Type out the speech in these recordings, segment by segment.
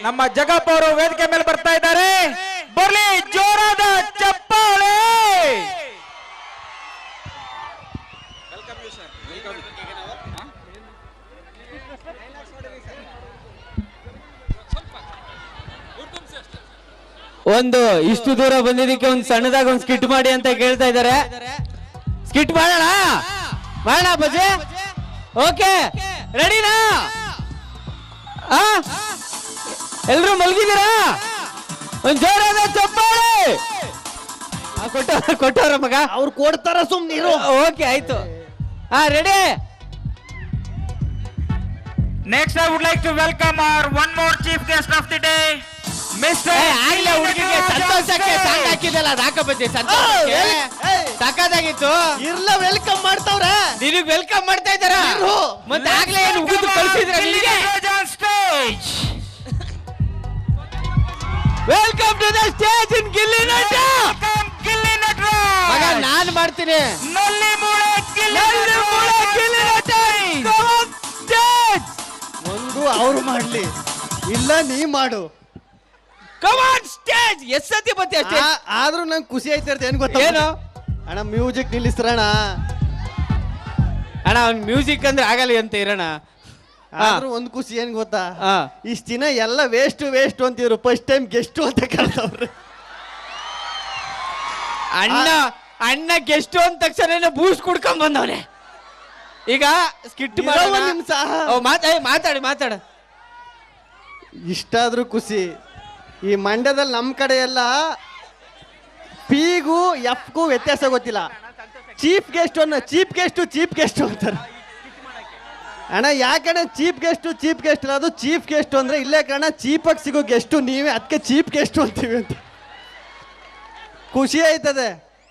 ನಮ್ಮ ಜಗಪ್ಪ ಅವರು ವೇದಿಕೆ ಮೇಲೆ ಬರ್ತಾ ಇದ್ದಾರೆ. ಬರ್ಲಿ ಜೋರಾದ ಚಪ್ಪಾಳೆ. ಒಂದು ಇಷ್ಟು ದೂರ ಬಂದಿದ್ದಕ್ಕೆ ಒಂದು ಸಣ್ಣದಾಗ ಒಂದು ಸ್ಕಿಟ್ ಮಾಡಿ ಅಂತ ಕೇಳ್ತಾ ಇದ್ದಾರೆ. ಸ್ಕಿಟ್ ಮಾಡೋಣ ಮಾಡೋಣ ಬಜೆ. ಓಕೆ ರೆಡಿನಾ? ಎಲ್ರು ಮಲಗಿದ್ದೀರಾ? ಒಂದ್ ಜೋರಾದ ಚಪ್ಪಾಳೆ. ಕೊಟ್ಟವ್ರ ಮಗ ಅವ್ರು ಕೊಡ್ತಾರ ಸುಮ್ನಿರು. ಓಕೆ ಆಯ್ತು. Ready. Next I would like to welcome our one more chief guest of the day, Mr. ಆಗ್ಲೇ ಹುಡುಗಿಗೆ ಸಂತೋಷಕ್ಕೆ ಸಾಂಗ್ ಹಾಕಿದಲ್ಲ ರಾಕ ಬಜ್ಜಿ. ಸಂತೋಷಕ್ಕೆ ಸಕ್ಕದಾಗಿತ್ತು. ಇರ್ಲ ವೆಲ್ಕಮ್ ಮಾಡ್ತಾವ್ರ. ನಿನಗ್ ವೆಲ್ಕಮ್ ಮಾಡ್ತಾ ಇದ್ದಾರ. ಮತ್ತೆ ಆಗ್ಲೇ ಏನು ಉಗಿದು ಕಳಿಸಿದ್ರ ನಿನಗೆ? Welcome to the stage in Gilli Nata. ಮಗ ನಾನು ಮಾಡ್ತೀನಿ. ನಲ್ಲಿ ಮೂಳೆ ಗಿಲ್ಲಿ ನಟ. ಒಂದು ಅವ್ರು ಮಾಡ್ಲಿ, ಇಲ್ಲ ನೀ ಮಾಡು. ಕಮಾನ್ ಸ್ಟೇಜ್. ಎಸ್ ಸತಿ ಬತ್ತಿ ಅಷ್ಟೇ. ಆದ್ರೂ ನಂಗೆ ಖುಷಿ ಆಯ್ತಿರ್ತ. ಏನ್ ಗೊತ್ತ ಏನು ಅಣ್ಣ, ಮ್ಯೂಸಿಕ್ ನಿಲ್ಲಿಸ್ರಣ ಅಣ್ಣ. ಅವ್ನ್ ಮ್ಯೂಸಿಕ್ ಅಂದ್ರೆ ಆಗಲಿ ಅಂತ ಇರೋಣ. ಆದ್ರೂ ಒಂದ್ ಖುಷಿ ಏನ್ ಗೊತ್ತಾ, ಇಷ್ಟ ದಿನ ಎಲ್ಲ ವೇಸ್ಟ್ ಅಂತಿದ್ರು. ಫಸ್ಟ್ ಟೈಮ್ ಗೆಸ್ಟ್ ಅಂತ ಕಳ್ಸವ್ರು. ಅಣ್ಣ ಗೆಸ್ಟ್ ಅಂದ ತಕ್ಷಣ ಬೂಸ್ಟ್ ಕುಡ್ಕೊಂಡ್ ಬಂದವನೆ. ಈಗ ಸ್ಕಿಟ್ ಮಾತಾಡ. ಇಷ್ಟಾದ್ರೂ ಖುಷಿ. ಈ ಮಂಡ್ಯದಲ್ಲಿ ನಮ್ ಕಡೆ ಎಲ್ಲ ಪಿಗೂ ಎಫ್ಗೂ ವ್ಯತ್ಯಾಸ ಗೊತ್ತಿಲ್ಲ. ಚೀಫ್ ಗೆಸ್ಟ್ ಅಂತಾರೆ. ಅಣ್ಣ ಯಾಕಣ್ಣ ಚೀಫ್ ಗೆಸ್ಟ್ ಅದು ಚೀಫ್ ಗೆಸ್ಟ್ ಅಂದ್ರೆ ಇಲ್ಲೇ ಕಣ ಚೀಪಾಗಿ ಸಿಗೋ ಗೆಸ್ಟು ನೀವೇ, ಅದಕ್ಕೆ ಚೀಫ್ ಗೆಸ್ಟ್ ಅಂತೀವಿ ಅಂತ. ಖುಷಿ ಆಯ್ತದೆ.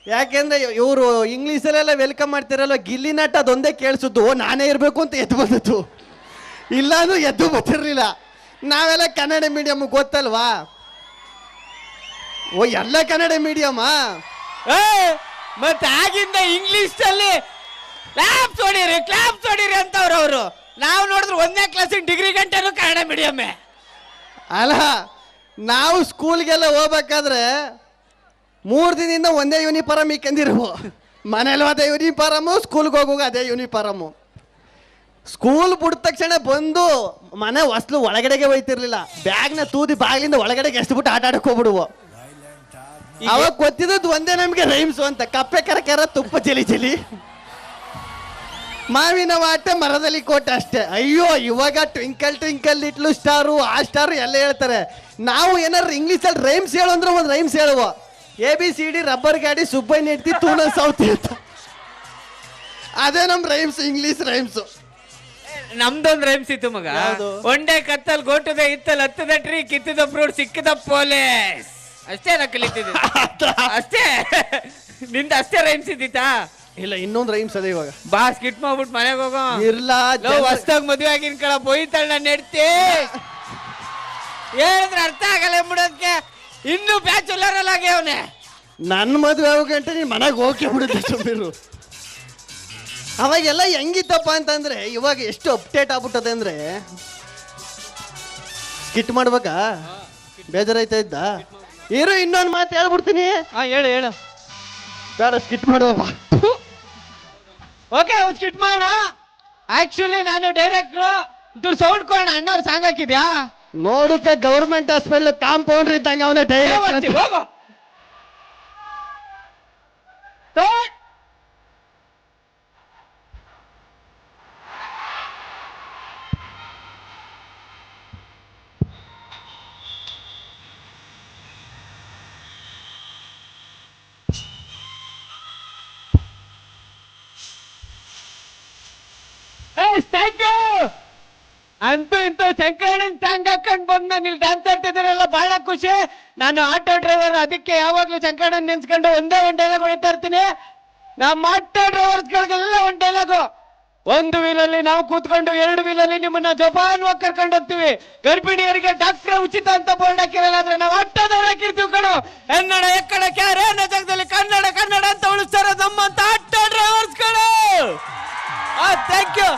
ಯಾಕೆಂದ್ರೆ ಇವರು ಇಂಗ್ಲೀಷಲ್ಲೆಲ್ಲ ವೆಲ್ಕಮ್ ಮಾಡ್ತಿರಲ್ವ, ಗಿಲ್ಲಿ ನಟ ಅದೊಂದೇ ಕೇಳಿಸುದು ನಾನೇ ಇರಬೇಕು ಅಂತ ಎದ್ದು ಬಂದದ್ದು. ಇಲ್ಲಾಂದ್ರೂ ಎದ್ದು ಬರ್ತಿರ್ಲಿಲ್ಲ. ನಾವೆಲ್ಲ ಕನ್ನಡ ಮೀಡಿಯಮ್ ಗೊತ್ತಲ್ವಾ? ಓ ಎಲ್ಲ ಕನ್ನಡ ಮೀಡಿಯಮ್. ಮತ್ತೆ ಆಗಿಂದ ಇಂಗ್ಲಿಷ್ ಅಲ್ಲಿ ಕ್ಲಾಪ್ಸ್ ಹೊಡೀರಿ ಅಂತವ್ರು ಅವರು. ನಾವು ನೋಡಿದ್ರೆ 1ನೇ ಕ್ಲಾಸ್ ಡಿಗ್ರಿ ಗಂಟೆನೂ ಕನ್ನಡ ಮೀಡಿಯಮ್ಮೇ. ಅಲ್ಲ, ನಾವು ಸ್ಕೂಲ್ಗೆಲ್ಲ ಹೋಗ್ಬೇಕಾದ್ರೆ 3 ದಿನದಿಂದ ಒಂದೇ ಯೂನಿಫಾರಮ್ ಇಕ್ಕಂದಿರುವ. ಮನೇಲಿ ಅದೇ ಯೂನಿಫಾರಮು, ಸ್ಕೂಲ್ಗೆ ಹೋಗುವಾಗ ಅದೇ ಯೂನಿಫಾರಮು. ಸ್ಕೂಲ್ ಬಿಟ್ಟ ತಕ್ಷಣ ಬಂದು ಮನೆ ಹೊಸ್ಲು ಒಳಗಡೆಗೆ ಹೋಯ್ತಿರ್ಲಿಲ್ಲ. ಬ್ಯಾಗ್ನ ತೂದಿ ಬಾಗಿಲಿಂದ ಒಳಗಡೆಗೆ ಎಸ್ಬಿಟ್ಟು ಆಟ ಆಡಕ್ ಹೋಗ್ಬಿಡುವ. ಅವಾಗ ಗೊತ್ತಿದ್ದು ಒಂದೇ ನಮ್ಗೆ ರೈಮ್ಸು ಅಂತ. ಕಪ್ಪೆ ಕರಕರ ತುಪ್ಪ ಚಲಿ ಮಾವಿನ ವಾಟೆ ಮರದಲ್ಲಿ ಕೋಟೆ ಅಷ್ಟೇ. ಅಯ್ಯೋ ಇವಾಗ ಟ್ವಿಂಕಲ್ ಲಿಟ್ಲು ಸ್ಟಾರು, ಆ ಸ್ಟಾರು ಎಲ್ಲ ಹೇಳ್ತಾರೆ. ನಾವು ಏನಾದ್ರು ಇಂಗ್ಲೀಷಲ್ಲಿ ರೈಮ್ಸ್ ಹೇಳು ಅಂದ್ರೆ ಒಂದು ರೈಮ್ಸ್ ಹೇಳುವ. ABCD ರಬ್ಬರ್ ಗಾಡಿ ಸುಬ್ಬಯ್ಯ ನೆಡ್ತಿ ತೂನ ಸೌತಿ ಅಂತ. ಅದೇ ನಮ್ ರೈಮ್ಸ್, ಇಂಗ್ಲಿಷ್ ರೈಮ್ಸ್. ನಮ್ದೊಂದು ರೈಮ್ಸ್ ಇತ್ತು ಮಗ. ಒಂಡೆ ಕತ್ತಲ್ ಗೋಟುದ ಇತ್ತಲ್ ಹತ್ತದ ಟ್ರೀ ಕಿತ್ತದ ಫ್ರೂಟ್ ಸಿಕ್ಕದ ಪೊಲೀಸ್. ಅಷ್ಟೇ ನಾ ಕಲಿತಿದ್ದೆ. ಅಷ್ಟೇ ನಿಂದ ಅಷ್ಟೇ ರೈಮ್ಸ್ ಇದ್ದಿತ್ತಾ? ಇಲ್ಲ, ಇನ್ನೊಂದು ರೈಮ್ಸ್ ಅದೇ. ಇವಾಗ ಬಾ ಸ್ಕಿಟ್ ಮಾಡ್ಬಿಟ್ಟು ಮನೆಗೆ ಹೋಗೋ. ಇರ್ಲ ಹೊಸ್ತಾಗ ಮದುವೆ ಆಗಿನ ಕಳ ಬೊಯ್ತಾಳ ನಾನು ನೆಡ್ತಿ ಹೇಳಿದ್ರೆ ಅರ್ಥ ಆಗಲ್ಲ ಬಿಡೋದಕ್ಕೆ. ಇನ್ನು ಬ್ಯಾಚುಲರ್ ಅಲ್ಲಾಗೆ ಅವನೇ. ನನ್ನ ಮದುವೆ ಆಗೋ ಗಂಟೆ ನೀನ್ ಮನೆಗೆ ಹೋಗೇ ಬಿಡುತ್ತೆ ಸುಮ್ಮೀರು. ಅವಾಗೆಲ್ಲ ಹೆಂಗಿತ್ತಪ್ಪ ಅಂತಂದ್ರೆ ಇವಾಗ ಎಷ್ಟು ಅಪ್ಡೇಟ್ ಆಗ್ಬಿಟ್ಟದೆ ಅಂದ್ರೆ. ಸ್ಕಿಟ್ ಮಾಡ್ಬೇಕಾ? ಬೇಜಾರಾಯ್ತಾ ಇದ್ದ? ಇನ್ನೊಂದು ಮಾತು ಹೇಳ್ಬಿಡ್ತೀನಿ. ಹೇಳು. ಬೇಡ, ಸ್ಕಿಟ್ ಮಾಡುವ. ಓಕೆ, ಸ್ಕಿಟ್ ಮಾಡೋಣ. ಆಕ್ಚುಲಿ ನಾನು ಡೈರೆಕ್ಟ್ರು ಸೌಂಡ್ ಕೊಡೋಣ. ಅಣ್ಣವ್ರು ಸಾಂಗ್ ಹಾಕಿದ್ಯಾ? ನೋಡುತ್ತೆ ಗೌರ್ಮೆಂಟ್ ಹಾಸ್ಪಿಟಲ್ ಕಾಂಪೌಂಡರ್ ಇದ್ದಂಗೆ ಅವನೇ ಡೈರೆಕ್ಟ್. ಹೋಗೋ. ಅಂತೂ ಇಂತೂ ಶಂಕರಣ್ಣನ್ ಸಾಂಗ್ ಹಾಕೊಂಡ್ ಬಂದ್ ನಾನು ಇಲ್ಲಿ ಡ್ಯಾನ್ಸ್ ಆಡ್ತಿದ್ದೀರಲ್ಲ, ಬಹಳ ಖುಷಿ. ನಾನು ಆಟೋ ಡ್ರೈವರ್, ಅದಕ್ಕೆ ಯಾವಾಗ್ಲೂ ಶಂಕರಣ್ಣನ್ ನೆನ್ಸ್ಕೊಂಡು ಒಂದೇ ಒಂದು ಡೈಲಾಗ್ ಹೊಡಿತಾ ಇರ್ತೀನಿ. ನಮ್ಮ ಆಟೋ ಡ್ರೈವರ್ಸ್ಗಳಿಗೆಲ್ಲ ಒಂದು ಡೈಲಾಗು. 1 ವೀಲಲ್ಲಿ ನಾವು ಕೂತ್ಕೊಂಡು 2 ವೀಲಲ್ಲಿ ನಿಮ್ಮನ್ನ ಜಪಾನ್ವಾಗಿ ಕರ್ಕೊಂಡು ಹೋಗ್ತೀವಿ. ಗರ್ಭಿಣಿಯರಿಗೆ ಡಾಕ್ಟರ್ ಉಚಿತ ಅಂತ ಬೋರ್ಡ್ ಹಾಕಿರಲ್ಲ, ಆದ್ರೆ ನಾವು ಆಟೋದವ್ರು ಹಾಕಿರ್ತೀವಿ ಕಣೋ. ಕನ್ನಡ ಎಕ್ಕಡ ಕ್ಯಾರೆ ಜಾಗದಲ್ಲಿ ಕನ್ನಡ ಅಂತ ಉಳಿಸ್ತಾರ ನಮ್ಮಂತ ಆಟೋ ಡ್ರೈವರ್ಸ್ಗಳು. Thank you.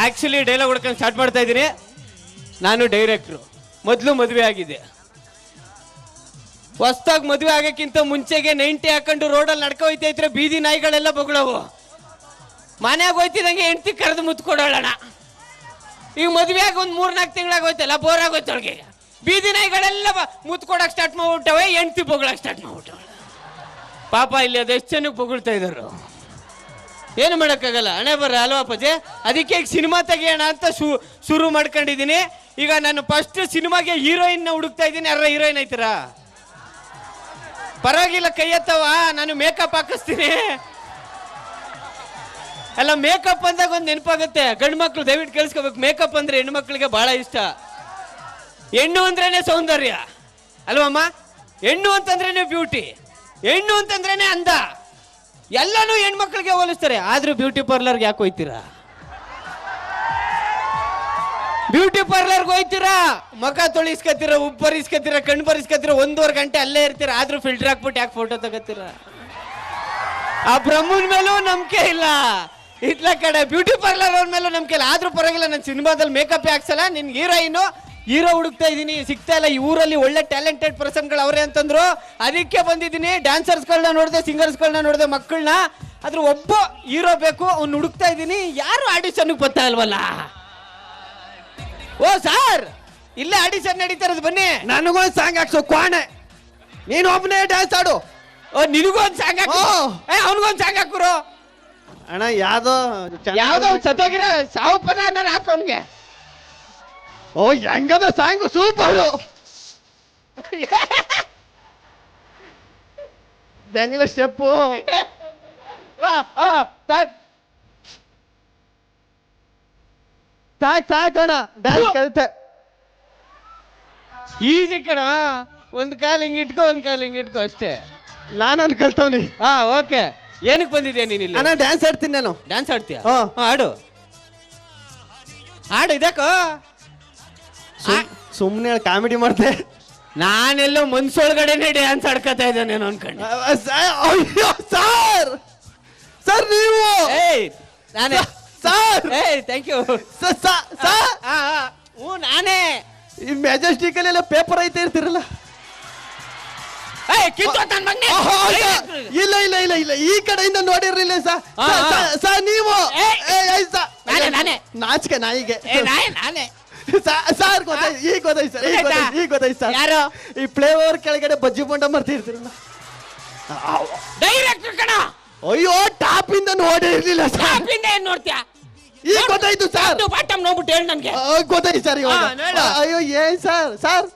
ಆಕ್ಚುಲಿ ಡೈಲಾಗ್ ಹುಡ್ಕೊಂಡು ಸ್ಟಾರ್ಟ್ ಮಾಡ್ತಾ ಇದ್ದೀನಿ. ನಾನು ಡೈರೆಕ್ಟ್ರು, ಮೊದಲು ಮದುವೆ ಆಗಿದೆ. ಹೊಸ್ದಾಗಿ ಮದುವೆ ಆಗಕ್ಕಿಂತ ಮುಂಚೆಗೆ 90 ಹಾಕೊಂಡು ರೋಡಲ್ಲಿ ನಡ್ಕೊ ಹೋಯ್ತಾ ಇದ್ರೆ ಬೀದಿ ನಾಯಿಗಳೆಲ್ಲ ಬೊಗಳವು. ಮನ್ಯಾಗ ಹೋಯ್ತಿದಂಗೆ ಹೆಂಡ್ತಿ ಕರೆದು ಮುತ್ಕೊಡೋಣ. ಈಗ ಮದುವೆ ಆಗಿ ಒಂದು 3-4 ತಿಂಗಳಾಗ ಹೋಯ್ತಲ್ಲ, ಬೋರ್ ಆಗೋಯ್ತು ಅವ್ರಿಗೆ. ಬೀದಿ ನಾಯಿಗಳೆಲ್ಲ ಮುತ್ಕೊಡಕ್ ಸ್ಟಾರ್ಟ್ ಮಾಡ್ಬಿಟ್ಟವೆ, ಹೆಂಡ್ತಿ ಬೊಗಳಕ್ ಸ್ಟಾರ್ಟ್ ಮಾಡ್ಬಿಟ್ಟವೆ. ಪಾಪ ಇಲ್ಲಿ ಅದೆಷ್ಟು ಜನಕ್ಕೆ ಬೊಗಳ್ತಾ ಇದ್ರು. ಏನು ಮಾಡೋಕ್ಕಾಗಲ್ಲ, ಹಣೆ ಬರ ಅಲ್ವಾ ಅಪ್ಪಾಜಿ. ಅದಕ್ಕೆ ಈಗ ಸಿನಿಮಾ ತೆಗಿಯೋಣ ಅಂತ ಶುರು ಮಾಡ್ಕೊಂಡಿದ್ದೀನಿ. ಈಗ ನಾನು ಫಸ್ಟ್ ಸಿನಿಮಾಗೆ ಹೀರೋಯಿನ್ ಹುಡುಕ್ತಾ ಇದ್ದೀನಿ. ಯಾರ ಹೀರೋಯಿನ್ ಐತೀರಾ? ಪರವಾಗಿಲ್ಲ, ಕೈ ಎತ್ತವ, ನಾನು ಮೇಕಪ್ ಹಾಕಿಸ್ತೀನಿ. ಅಲ್ಲ, ಮೇಕಪ್ ಅಂದಾಗ ಒಂದು ನೆನಪಾಗುತ್ತೆ. ಗಂಡು ಮಕ್ಳು ದಯವಿಟ್ಟು ಕೇಳಿಸ್ಕೋಬೇಕು. ಮೇಕಪ್ ಅಂದ್ರೆ ಹೆಣ್ಣು ಮಕ್ಕಳಿಗೆ ಬಹಳ ಇಷ್ಟ. ಹೆಣ್ಣು ಅಂದ್ರೇನೆ ಸೌಂದರ್ಯ ಅಲ್ವಮ್ಮ? ಹೆಣ್ಣು ಅಂತಂದ್ರೇನೆ ಬ್ಯೂಟಿ, ಹೆಣ್ಣು ಅಂತಂದ್ರೇನೆ ಅಂದ. ಎಲ್ಲಾನು ಹೆಣ್ಮಕ್ಳಿಗೆ ಹೋಲಿಸ್ತಾರೆ. ಆದ್ರೂ ಬ್ಯೂಟಿ ಪಾರ್ಲರ್ಗೆ ಯಾಕೆ ಹೋಯ್ತೀರಾ? ಬ್ಯೂಟಿ ಪಾರ್ಲರ್ಗೆ ಹೋಯ್ತೀರಾ, ಮುಖ ತೊಳಿಸ್ಕೊತೀರ, ಉಪ್ಪು ಬರಿಸ್ಕೊತೀರ, ಕಣ್ಣು ಬರಿಸ್ಕೊತೀರ, 1.5 ಗಂಟೆ ಅಲ್ಲೇ ಇರ್ತೀರ. ಆದ್ರೂ ಫಿಲ್ಟರ್ ಹಾಕ್ಬಿಟ್ಟು ಯಾಕೆ ಫೋಟೋ ತಗೋತೀರ? ಆ ಬ್ರಹ್ಮನ್ ಮೇಲೂ ನಂಬಿಕೆ ಇಲ್ಲ, ಇತ್ಲ ಕಡೆ ಬ್ಯೂಟಿ ಪಾರ್ಲರ್ ಅವ್ರ ಮೇಲೂ ನಂಬಿಕೆ ಇಲ್ಲ. ಆದ್ರೂ ಪರವಾಗಿಲ್ಲ, ನನ್ನ ಸಿನಿಮಾದಲ್ಲಿ ಮೇಕಪ್ ಹಾಕ್ಸಲ್ಲ. ನಿನ್ ಹೀರೋ ಹುಡುಕ್ತಾ ಇದ್ದೀನಿ, ಸಿಗ್ತಾ ಇಲ್ಲ. ಈ ಊರಲ್ಲಿ ಒಳ್ಳೆ ಟ್ಯಾಲೆಂಟೆಡ್ ಪರ್ಸನ್ಗಳು ಅವರೇ ಅಂತಂದ್ರು. ಅದಕ್ಕೆ ಬಂದಿದ್ದೀನಿ. ಡ್ಯಾನ್ಸರ್ಸ್ಗಳನ್ನ ನೋಡಿದೆ, ಸಿಂಗರ್ಸ್ಗಳನ್ನ ನೋಡಿದೆ, ಮಕ್ಕಳನ್ನ. ಆದ್ರೂ ಒಬ್ಬ ಹೀರೋ ಬೇಕು, ಅವ್ನು ಹುಡುಕ್ತಾ ಇದ್ದೀನಿ. ಯಾರು ಆಡಿಷನ್ಗೆ ಬರ್ತಾ ಇಲ್ವಲ್ಲ? ಓ ಸರ್, ಇಲ್ಲೇ ಆಡಿಷನ್ ನಡೀತಾ ಇರೋದು, ಬನ್ನಿ. ನನಗೊಂದು ಸಾಂಗ್ ಹಾಕ್ಸೋ ಕ್ವಾಣೆ. ನೀನು ಒಬ್ಬನೇ ಡ್ಯಾನ್ಸ್ ಆಡು. ಓ, ನಿನಗೊಂದು ಸಾಂಗ್ ಹಾಕು. ಅವನಿಗೊಂದು ಸಾಂಗ್ ಹಾಕುರು. ಅಣ್ಣ ಯಾವ್ದೋ ಸತ್ತೋಗಿರೋ ಸಾವು ಪದ ನಾನು ಹಾಕು ಅವನಿಗೆ. ಓ, ಹೆಂಗದ ಸಾಂಗ್ ಸೂಪರ್. ದನಿವ ಸ್ಟೆಪ್ಪು ಸಾಕಣ ಡ್ಯಾನ್ಸ್ ಕಲಿತೆ. ಈಸಿ ಕಣ, ಒಂದ್ ಕಾಲ್ ಹಿಂಗ್ ಇಟ್ಕೋ, ಒಂದ್ ಕಾಲ್ ಹಿಂಗ್ ಇಟ್ಕೋ ಅಷ್ಟೇ. ನಾನು ಕಲ್ತವ್ನಿ. ಓಕೆ. ಏನಕ್ಕೆ ಬಂದಿದ್ಯಾ ನೀನ್ ಇಲ್ಲಿ? ಅಣ್ಣ ಡ್ಯಾನ್ಸ್ ಆಡ್ತೀನಿ ನಾನು. ಡ್ಯಾನ್ಸ್ ಆಡ್ತೀಯ? ಹಾ. ಆಡು ಆಡು. ಇದಕ್ಕೋ ಸುಮ್ನೆ ಕಾಮಿಡಿ ಮಾಡ್ತೆ. ನಾನೆಲ್ಲೋ ಮನ್ಸೊಳಗಡೆನೆ ಡ್ಯಾನ್ಸ್ ಆಡ್ಕೊತಾ ಇದ್ದಾನೇನೋ ಅನ್ಕೊಂಡು. ಅಯ್ಯೋ ಸರ್, ಸರ್ ನೀವು. ನಾನೇ ಸರ್. Thank you. ಹ್ಞೂ, ನಾನೇ. ಈ ಮೆಜೆಸ್ಟಿಕ್ ಅಲ್ಲಿ ಎಲ್ಲ ಪೇಪರ್ ಐತೆ ಇರ್ತಿರಲ್ಲ. ಇಲ್ಲ ಇಲ್ಲ ಇಲ್ಲ ಇಲ್ಲ, ಈ ಕಡೆಯಿಂದ ನೋಡಿರ್ಲಿಲ್ಲ ಸರ್ ನೀವು. ನಾಚಿಕೆ ನಾಯಿಗೆ. ಸರ್ ಗೊತ್ತಾಯ್ತು, ಈಗ ಗೊತ್ತಾಯ್ತು ಸರ್, ಈಗ ಗೊತ್ತಾಯ್ತು ಸರ್. ಯಾರು? ಈ ಪ್ಲೇ ಓವರ್ ಕೆಳಗಡೆ ಬಜ್ಜಿ ಬೊಂಡ ಮರ್ತಿರ್ತಿರಲ್ಲ. ಡೈರೆಕ್ಟರ್ ಕಣ. ಅಯ್ಯೋ, ಟಾಪ್ ಇಂದ ನೋಡಿರ್ಲಿಲ್ಲ ಸರ್. ಟಾಪ್ ಇಂದ ಏನ್ ನೋಡ್ತೀಯಾ? ಈಗ ಗೊತ್ತಾಯ್ತು ಸರ್. ಬಾಟಮ್ ನೋಡ್ಬಿಟ್ಟು ಹೇಳಿ ನನ್ಗೆ. ಗೊತ್ತಾಯ್ತು ಸರ್ ಇವಾಗ. ಅಯ್ಯೋ ಏನ್ ಸರ್, ಸರ್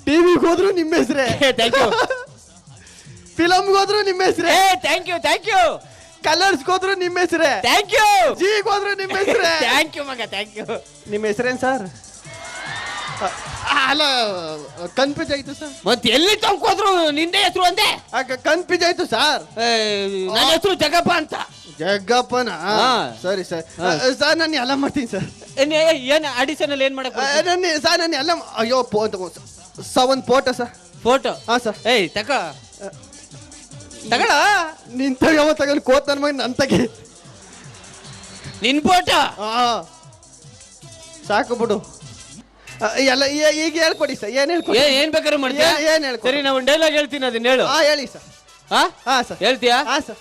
ಟಿವಿಗೆ ಹೋದ್ರು ನಿಮ್ಮ ಹೆಸ್ರೆ. Thank you. ಫಿಲಮ್ಗೆ ಹೋದ್ರು ನಿಮ್ಮ ಹೆಸ್ರೆ. Thank you, thank you. Colors ಹೋದ್ರು ನಿಮ್ಮ ಹೆಸ್ರೆ. Thank you. ಜೀಗ್ ಹೋದ್ರು ನಿಮ್ಮ ಹೆಸ್ರೆ. ಥ್ಯಾಂಕ್ ಯು ಮಗ, ಥ್ಯಾಂಕ್ ಯು. ನಿಮ್ಮ ಹೆಸರೇನ್ ಸರ್? ಅಲ್ಲ, ಕನ್ಫ್ಯೂಸ್ ಆಯ್ತು ಸರ್. ಮತ್ತೆ ಎಲ್ಲಿ ತಗೊಂಡ್ಕೋದ್ರು ನಿಂದೆ ಹೆಸರು ಅಂದೆ. ಕನ್ಫ್ಯೂಸ್ ಆಯ್ತು ಸರ್. ನನ್ನ ಹೆಸರು ಜಗಪ್ಪ ಅಂತ. ಜಗ್ಗಪ್ಪನ? ಸರಿ ಸರ್. ಸರ್ ನಾನು ಎಲ್ಲ ಮಾಡ್ತೀನಿ ಸರ್. ಏನ್ ಆಡಿಷನ್ ಅಲ್ಲಿ ಏನ್ ಮಾಡಕ್ ಸರ್? ನಾನು ಎಲ್ಲ. ಅಯ್ಯೋ, ಒಂದು ಫೋಟೋ ಸರ್. ಫೋಟೋ? ಹಾ ಸರ್. ತಗೋ ತಗೊಳ. ನಿನ್ ತಗೊಂಡು ಕೋತ್ ನನ್ನ ಮಗ ನನ್ ತಗಿ. ನಿನ್ ಫೋಟೋ ಸಾಕು ಬಿಡು. ಎಲ್ಲ ಈಗ ಹೇಳ್ಕೊಡಿ ಸರ್. ಏನ್ ಹೇಳ್ಕೊಡಿ? ಏನ್ ಬೇಕಾದ್ರೂ ಮಾಡ್ತೀಯ? ಏನ್ ಹೇಳ್ಕೊಡಿ? ಸರಿ, ನಾವು ಡೈಲಾಗ್ ಹೇಳ್ತೀನಿ, ಅದನ್ನ ಹೇಳು. ಹೇಳಿ ಸರ್. ಹಾ ಸರ್. ಹೇಳ್ತೀಯಾ? ಹಾ ಸರ್.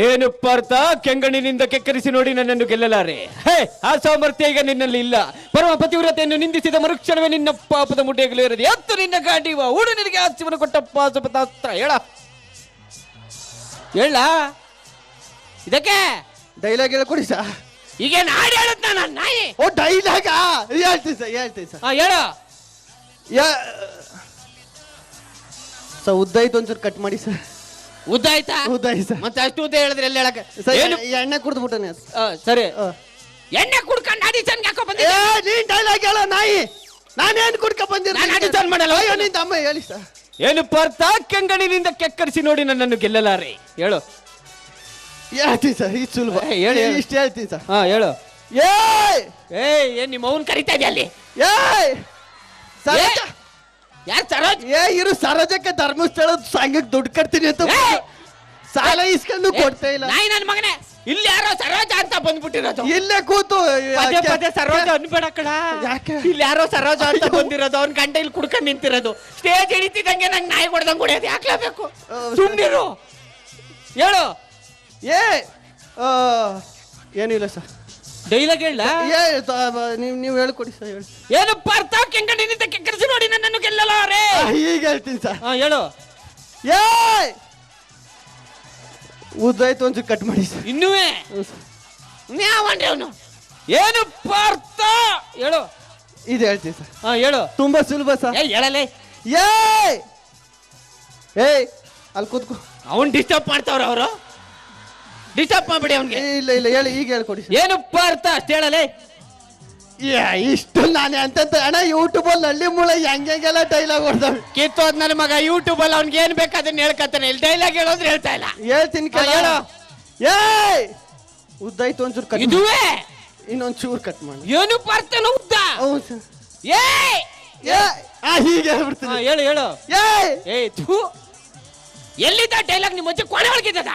ಏನು ಪಾರ್ಥ, ಕೆಂಗಣ್ಣಿನಿಂದ ಕೆಕ್ಕರಿಸಿ ನೋಡಿ ನನ್ನನ್ನು ಗೆಲ್ಲಲಾರೆ. ಆ ಸಾಮರ್ಥ್ಯ ಈಗ ನಿನ್ನಲ್ಲಿ ಇಲ್ಲ. ಪರಮ ಪತಿವ್ರತೆಯನ್ನು ನಿಂದಿಸಿದ ಮರುಕ್ಷಣವೇ ನಿನ್ನ ಪಾಪದ ಮುಟ್ಟೆಗಲು ಇರದೆ ಎತ್ತು ನಿನ್ನ ಗಾಂಡಿವ ಊಡು ನಿನಗೆ ಆಸ್ತಿವನ್ನು ಕೊಟ್ಟಪ್ಪ ಸುಪತಾಸ್ತ್ರ. ಹೇಳ ಇದಕ್ಕೆ ಡೈಲಾಗ್ ಹೇಳ್ಕೊಡಿ ಸರ್. ಈಗ ನಾಡಿ ಹೇಳುತ್ತ ನಾನು ನಾಯಿ. ಓ, ಡೈಲಾಗ ಹೇಳ್ತೀನಿ ಸರ್, ಹೇಳ್ತೀನಿ ಸರ್. ಹೇಳು. ಸರ್ ಉದ್ದಾಯ್ತು, ಒಂಚೂರು ಕಟ್ ಮಾಡಿ ಸರ್. ಉದ್ದ ಆಯ್ತಾ? ಉದ್ದ ಆಯ್ತು ಸರ್. ಮತ್ತೆ ಅಷ್ಟು ಉದ್ದ ಹೇಳಿದ್ರೆ ಎಲ್ಲ ಹೇಳಕ್ಕೆ ಎಣ್ಣೆ ಕುಡ್ದ್ಬಿಟ್ಟನೆ. ಸರಿ, ಎಣ್ಣೆ ಕುಡ್ಕೊಂಡು ಆಡಿಷನ್ ಯಾಕೋ ಬಂದಿ? ನೀನ್ ಡೈಲಾಗ್ ಹೇಳೋ ನಾಯಿ. ನಾನೇನ್ ಕುಡ್ಕ ಬಂದಿರ? ಆಡಿಷನ್ ಮಾಡಲ್ಲ. ಅಯ್ಯೋ, ನಿನ್ ತಮ್ಮ ಹೇಳಿ ಸರ್. ಏನು ಪಾರ್ಥ, ಕೆಂಗಣ್ಣಿನಿಂದ ಕೆಕ್ಕರಿಸಿ ನೋಡಿ ನನ್ನನ್ನು ಗೆಲ್ಲಲಾರೆ. ಹೇಳು. ಹೇಳ್ತೀನಿ ಸರ್, ಇದು ಸುಲಭ. ಹೇಳಿ, ಇಷ್ಟು ಹೇಳ್ತೀನಿ ಸರ್. ಹೇಳು. ಏನ್ ನಿಮ್ಮ ಅವನ್ ಕರಿತಾ ಇದೆಯಾ ಅಲ್ಲಿ? ಸರೋಜ. ಯಾರು ಸರೋಜ್? ಇರು ಸರೋಜಕ್ಕೆ ಧರ್ಮಸ್ಥಳದ ಸಂಘಕ್ಕೆ ದುಡ್ಡು ಕಟ್ತೀನಿ ಅಂತ ಸಾಲ ಇಸ್ಕೊಂಡು ಕೊಡ್ತಾ ಇಲ್ಲ. ನಾಯಿ ನನ್ನ ಮಗನೇ, ಇಲ್ಲಿ ಯಾರೋ ಸರೋಜ ಅಂತ ಬಂದ್ಬಿಟ್ಟಿರೋದು. ಇಲ್ಲೇ ಕೂತು ಪದೇ ಪದೇ ಸರೋಜ ಅನ್ಬೇಡ ಕಣ. ಯಾಕೆ? ಇಲ್ಲಿ ಯಾರೋ ಸರೋಜ ಅಂತ ಬಂದಿರೋದು, ಅವ್ನ ಗಂಡ ಇಲ್ಲಿ ಕುಡ್ಕೊಂಡ್ ನಿಂತಿರೋದು. ಸ್ಟೇಜ್ ಹಿಡಿತಿದಂಗೆ ನಂಗೆ ನಾಯಿ ಹೊಡೆದಂಗೆ ಹೊಡೆಯೋದು ಯಾಕ್ಲೇಬೇಕು? ಸುಮ್ನಿರು, ಹೇಳು. ಏನಿಲ್ಲ ಸರ್, ಡೈಲಾಗ್ ಹೇಳ. ನೀವು ಹೇಳ್ಕೊಡಿ ಸರ್. ಹೇಳಿ. ಏನು ಪಾರ್ಥ ಕೆಂಗಣ್ಣಿನಿಂದ ಕೆಕ್ಕರಿಸಿ ನೋಡಿ ನನ್ನನ್ನು ಗೆಲ್ಲಲ್ಲ ರೇ. ಈಗ ಹೇಳ್ತೀನಿ ಸರ್. ಹೇಳು. ಉದ್ದಾಯ್ತು ಒಂಚೂರು ಕಟ್ ಮಾಡಿ ಸರ್. ಇನ್ನುವೇ ಯಾವನ್ರಿ ಅವನು? ಏನು ಪಾರ್ಥ ಹೇಳು. ಇದು ಹೇಳ್ತೀನಿ ಸರ್. ಹೇಳು. ತುಂಬಾ ಸುಲಭ ಸರ್. ಹೇಳಲೇ. ಅಲ್ಲಿ ಕೂತ್ಕೋ. ಅವನ್ ಡಿಸ್ಟರ್ಬ್ ಮಾಡ್ತಾವ್ರ ಅವರು. ಡಿಸ್ಟರ್ಬ್ ಮಾಡ್ಬಿಡಿ ಅವ್ನಿಗೆ. ಇಲ್ಲ ಇಲ್ಲ ಹೇಳಿ, ಈಗ ಹೇಳ್ಕೊಡಿ. ಏನು ಪಾರ್ಥ ಅಷ್ಟು ಹೇಳಲೇ. ಇಷ್ಟು ನಾನೇ ಅಂತ ಅಣ್ಣ ಯೂಟ್ಯೂಬ್ ಅಲ್ಲಿ ಹಳ್ಳಿ ಮೂಳ ಹೆಂಗೆಲ್ಲ ಡೈಲಾಗ್ ಹೊಡ್ದಾವೆ. ಕಿತ್ತೋದ್ ನನ್ನ ಮಗ ಯೂಟ್ಯೂಬ್ ಅಲ್ಲಿ ಅವ್ನಿಗೆ ಏನ್ ಬೇಕಾದನ್ನ ಹೇಳ್ಕತ್ತಾನೆ. ಇಲ್ಲಿ ಡೈಲಾಗ್ ಹೇಳೋದ್ರೆ ಹೇಳ್ತಾ ಇಲ್ಲ. ಹೇಳ್ತೀನಿ ಹೇಳು. ಉದ್ದಾಯ್ತು ಒಂಚೂರು ಕಟ್. ಇದುವೇ ಇನ್ನೊಂದ್ ಚೂರು ಕಟ್ ಮಾಡಿ. ಏನು ಪಾರ್ಥನ ಉದ್ದ. ಹೌದು ಸರ್. ಹೀಗೆ ಹೇಳ್ಬಿಡ್ತೀನಿ. ಹೇಳು ಹೇಳು. ಎಲ್ಲಿದ್ದ ಡೈಲಾಗ್? ನಿಮ್ಮ ಅಜ್ಜಿ ಕೋಣೆ ಒಳಗಿದ್ದದ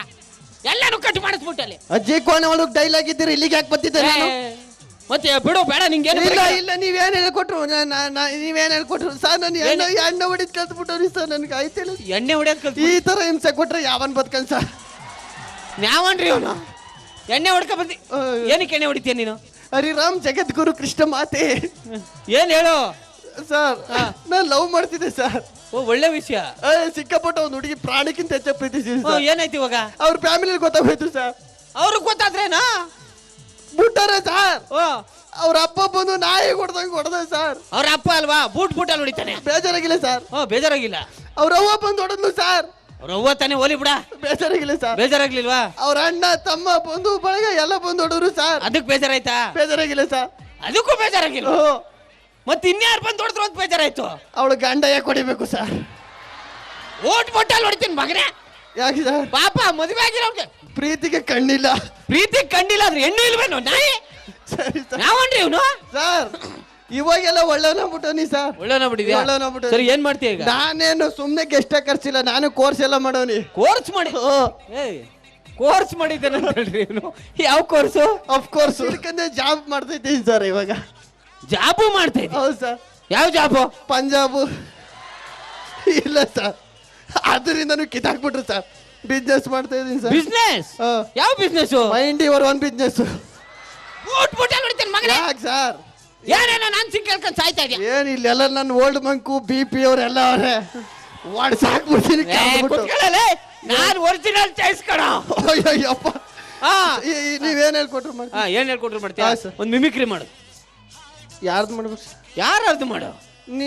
ಎಲ್ಲಾನು ಕಟ್ ಮಾಡಿಸ್ಬಿಟ್ಟಲ್ಲಿ. ಅಜ್ಜಿ ಕೋಣೆ ಒಳಗೆ ಡೈಲಾಗ್ ಇದ್ದೀರಿ, ಇಲ್ಲಿಗೆ ಯಾಕೆ ಬರ್ತಿದ್ದೆ ನಾನು? ಮತ್ತೆ ಬಿಡು, ಬೇಡ ನಿಂಗೆ. ಇಲ್ಲ ಇಲ್ಲ, ನೀವೇನ್ ಹೇಳ್ಕೊಟ್ರು, ನೀವೇನ್ ಹೇಳ್ಕೊಟ್ರು ಸರ್? ನಾನು ಎಣ್ಣೆ ಹೊಡಿದ್ ಕಲ್ತ್ಬಿಟ್ಟವ್ರಿ ಸರ್. ನನ್ಗೆ ಆಯ್ತಿಲ್ಲ ಎಣ್ಣೆ ಹೊಡಿಯೋದ್ ಕಲ್ತು. ಈ ತರ ಹಿಂಸೆ ಕೊಟ್ರೆ ಯಾವನ್ ಬದ್ಕನ್ ಸರ್? ಯಾವನ್ರಿ ಅವನು? ಎಣ್ಣೆ ಹೊಡ್ಕ ಬಂದಿ. ಏನಕ್ಕೆ ಎಣ್ಣೆ ಹೊಡಿತೀಯ ನೀನು? ಹರಿರಾಮ್ ಜಗದ್ಗುರು ಕೃಷ್ಣ ಮಾತೆ. ಏನ್ ಹೇಳು ಸರ್? ನಾನ್ ಲವ್ ಮಾಡ್ತಿದ್ದೆ ಸರ್. ಒಳ್ಳೆ ವಿಷಯ. ಸಿಕ್ಕಾಪಟ್ಟ ಒಂದು ಹುಡುಗಿ ಪ್ರಾಣಕ್ಕಿಂತ ಹೆಚ್ಚ ಪ್ರೀತಿಸಿದ್ವಿ. ಏನಾಯ್ತು ಇವಾಗ? ಅವ್ರ ಫ್ಯಾಮಿಲಿ ಗೊತ್ತಾಗೋಯ್ತು ಸರ್. ಅವ್ರಿಗೆ ಗೊತ್ತಾದ್ರೇನಾ? ಬಿಟ್ಟಾರ ಸರ್. ಅವ್ರ ಅಪ್ಪ ಬಂದು ನಾಯಿ ಹೊಡೆದಂಗೆ ಹೊಡೆದ ಸರ್. ಅವ್ರ ಅಪ್ಪ ಅಲ್ವಾ? ಬೂಟ್ ಅಲ್ಲಿ ಹೊಡಿತಾನೆ. ಬೇಜಾರಾಗಿಲ್ಲ ಸರ್. ಬೇಜಾರಾಗಿಲ್ಲ. ಅವ್ರ ಅವ್ವ ಬಂದು ಹೊಡೆದ್ಲು ಸರ್. ಅವ್ರ ಅವ್ವ ತಾನೇ ಹೋಲಿ ಬಿಡ. ಬೇಜಾರಾಗಿಲ್ಲ ಸರ್. ಬೇಜಾರಾಗ್ಲಿಲ್ವಾ? ಅವ್ರ ಅಣ್ಣ ತಮ್ಮ ಬಂದು ಬಳಗ ಎಲ್ಲ ಬಂದು ಹೊಡೋರು ಸರ್. ಅದಕ್ಕೆ ಬೇಜಾರಾಯ್ತಾ? ಬೇಜಾರಾಗಿಲ್ಲ ಸರ್. ಅದಕ್ಕೂ ಬೇಜಾರಾಗಿಲ್ಲ. ಮತ್ತೆ ಇನ್ಯಾರು ಬಂದು ಹೊಡೆದ್ರು ಅಂತ ಬೇಜಾರಾಯ್ತು? ಅವಳು ಗಂಡ ಯಾಕೆ ಹೊಡಿಬೇಕು ಸರ್? ಬೊಟ್ಟಲ್ಲಿ ಹೊಡಿತೀನಿ ಮಗನೇ. ಯಾಕೆ ಸರ್? ಪಾಪ ಮದುವೆ ಆಗಿರೋಕೆ ಪ್ರೀತಿಗೆ ಕಣ್ಣಿಲ್ಲ. ಪ್ರೀತಿ ಕಂಡಿಲ್ಲ ಅಂದ್ರೆ ಹೆಣ್ಣು ಇಲ್ವೇನು ನಾಯಿ? ಸರಿ ಸರ್. ಯಾವನ್ರಿ ಇವನು ಸರ್ ಇವಾಗೆಲ್ಲ ಒಳ್ಳೆವನಾಗ್ಬಿಟ್ಟವನಿ ಸರ್. ಒಳ್ಳೆವನಾಗ್ಬಿಟ್ಟಿದ್ಯಾ? ಸರಿ, ಏನ್ ಮಾಡ್ತೀಯ ಈಗ? ನಾನೇನು ಸುಮ್ನೆ ಗೆಷ್ಟ ಖರ್ಚಿಲ್ಲ, ನಾನು ಕೋರ್ಸ್ ಎಲ್ಲ ಮಾಡೋನಿ. ಕೋರ್ಸ್ ಮಾಡಿ? ಕೋರ್ಸ್ ಮಾಡಿದ್ದೇನೆ ಅಂತ ಹೇಳ್ರಿ ಇವನು. ಯಾವ ಕೋರ್ಸು? ಆಫ್ ಕೋರ್ಸ್ ಇದಕ್ಕಂದ್ರೆ ಜಾಬ್ ಮಾಡ್ತಾ ಇದ್ದೀನಿ ಸರ್ ಇವಾಗ. ಜಾಬು ಮಾಡ್ತಾ ಇದ್ದೀನಿ? ಹೌದು ಸರ್. ಯಾವ ಜಾಬು? ಪಂಜಾಬು. ಇಲ್ಲ ಸರ್, ಅದರಿಂದನೂ ಕಿತ್ತಾಕ್ಬಿಟ್ರು ಸರ್. ಬಿಸ್ನೆಸ್ ಮಾಡ್ತಾ ಇದ್ದೀನಿ ಸರ್. ಬಿಸ್ನೆಸ್? ಯಾವ business? Mind your own business. ಯಾಕೆ ಸರ್? ಏನೇನೋ ನಾನ್ ಸಿಂಗ್ ಕೇಳ್ಕೊಂಡು ಸಾಯ್ತಾ ಇದೆಯಾ? ಏನ್ ಇಲ್ಲೆಲ್ಲ ನನ್ನ ಓಲ್ಡ್ ಮಂಕು BP ಅವರೆಲ್ಲ ಅವ್ರೆ ಸಾಕ್ಬಿಡ್ತೀನಿ. ನಾನು ಒರಿಜಿನಲ್ ಚಾಯ್ಸ್ ಕಣ. ಅಯ್ಯಪ್ಪ, ನೀವೇನ್ ಹೇಳ್ಕೊಟ್ರು ಮಾಡಿ. ಏನ್ ಹೇಳ್ಕೊಟ್ರು ಮಾಡ್ತೀಯ? ಒಂದು ಮಿಮಿಕ್ರಿ ಮಾಡು. ಯಾರ್ದು ಮಾಡ್ಬೇಕು? ಯಾರ್ದು ಮಾಡು.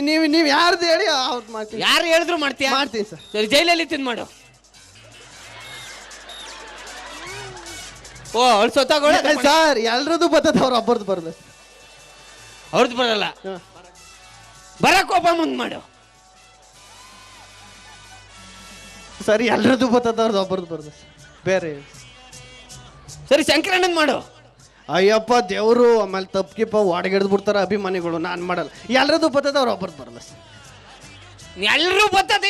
ನೀವ್ ಯಾರ್ದು ಹೇಳಿ ಅವ್ರದ್ದು ಮಾಡ್ತೀನಿ. ಯಾರು ಹೇಳಿದ್ರು ಮಾಡ್ತೀಯ? ಮಾಡ್ತೀನಿ ಸರ್. ಸರಿ, ಜೈಲಲ್ಲಿ ತಿಂದು ಮಾಡು. ಅವ್ಳು ಸೊತ್ತಾಗೋಳ ಸರ್. ಎಲ್ರದ್ದು ಬರ್ತದ, ಅವ್ರ ಒಬ್ಬರದ್ದು ಬರಲ್ಲ. ಅವ್ರದ್ದು ಬರಲ್ಲ. ಬರಕ್ ಒಬ್ಬ ಮಾಡು. ಸರಿ, ಎಲ್ರದ್ದು ಬರ್ತದ, ಅವ್ರದ್ದು ಒಬ್ಬರದ್ದು ಬರಲ್ಲ. ಬೇರೆ ಸರಿ, ಶಂಕರಣ್ಣನ್ ಮಾಡು. ಅಯ್ಯಪ್ಪ ದೇವ್ರು, ಆಮೇಲೆ ತಪ್ಪಿಪ್ಪ ಒಡಗಿಡ್ದು ಬಿಡ್ತಾರ ಅಭಿಮಾನಿಗಳು. ನಾನ್ ಮಾಡಲ್ಲ. ಎಲ್ರದ್ದು ಬರ್ತದ, ಅವ್ರ ಒಬ್ಬರದ್ದು ಬರಲ್ಲ. ಎಲ್ರು ಬರ್ತದೆ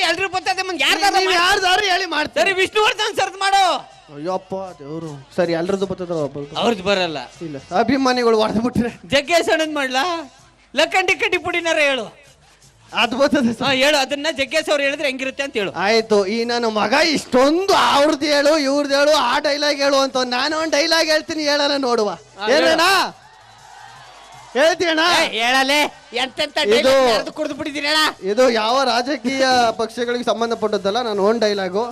ಯಾರ್ದಾರು ಹೇಳಿ ಮಾಡ್ತಾರೆ. ಸರಿ, ವಿಷ್ಣುವರ್ಧನ್ ಸರ್ದ್ ಮಾಡು. ಅಯ್ಯಪ್ಪ ದೇವ್ರು. ಸರಿ, ಎಲ್ರದ್ದು ಬರ್ತದ, ಅವ್ರದ್ದು ಬರಲ್ಲ. ಇಲ್ಲ, ಅಭಿಮಾನಿಗಳು ಹೊಡೆದು ಬಿಟ್ರೆ. ಜಗ್ಗೇಶ್ ಅಣ್ಣನ್ ಮಾಡ್ಲಾ? ಲಕ್ಕಂಡಿ ಕಟ್ಟಿ ಪುಡಿನಾರ ಹೇಳು. ಅದು ಬರ್ತದೆ. ಹೇಳು, ಅದನ್ನ ಜಗ್ಗೇಶ್ ಅವ್ರು ಹೇಳಿದ್ರೆ ಹೆಂಗಿರುತ್ತೆ ಅಂತ ಹೇಳು. ಆಯ್ತು. ಈ ನನ್ನ ಮಗ ಇಷ್ಟೊಂದು ಅವ್ರದ್ದು ಹೇಳು, ಇವ್ರದ್ದು ಹೇಳು, ಆ ಡೈಲಾಗ್ ಹೇಳು ಅಂತ ನಾನು ಒಂದು ಡೈಲಾಗ್ ಹೇಳ್ತೀನಿ, ಹೇಳೋಣ ನೋಡುವ. ಏನೇನಾ ಹೇಳ್ತೀಯಣ್ಣ? ಹೇಳಲೇ. ಎಂತೆಂತ ಕುಡಿದು ಬಿಟ್ಟಿದ್ದೀನಿ. ಇದು ಯಾವ ರಾಜಕೀಯ ಪಕ್ಷಗಳಿಗೆ ಸಂಬಂಧಪಟ್ಟದ್ದಲ್ಲ. ನಾನು ಓನ್ ಡೈಲಾಗು.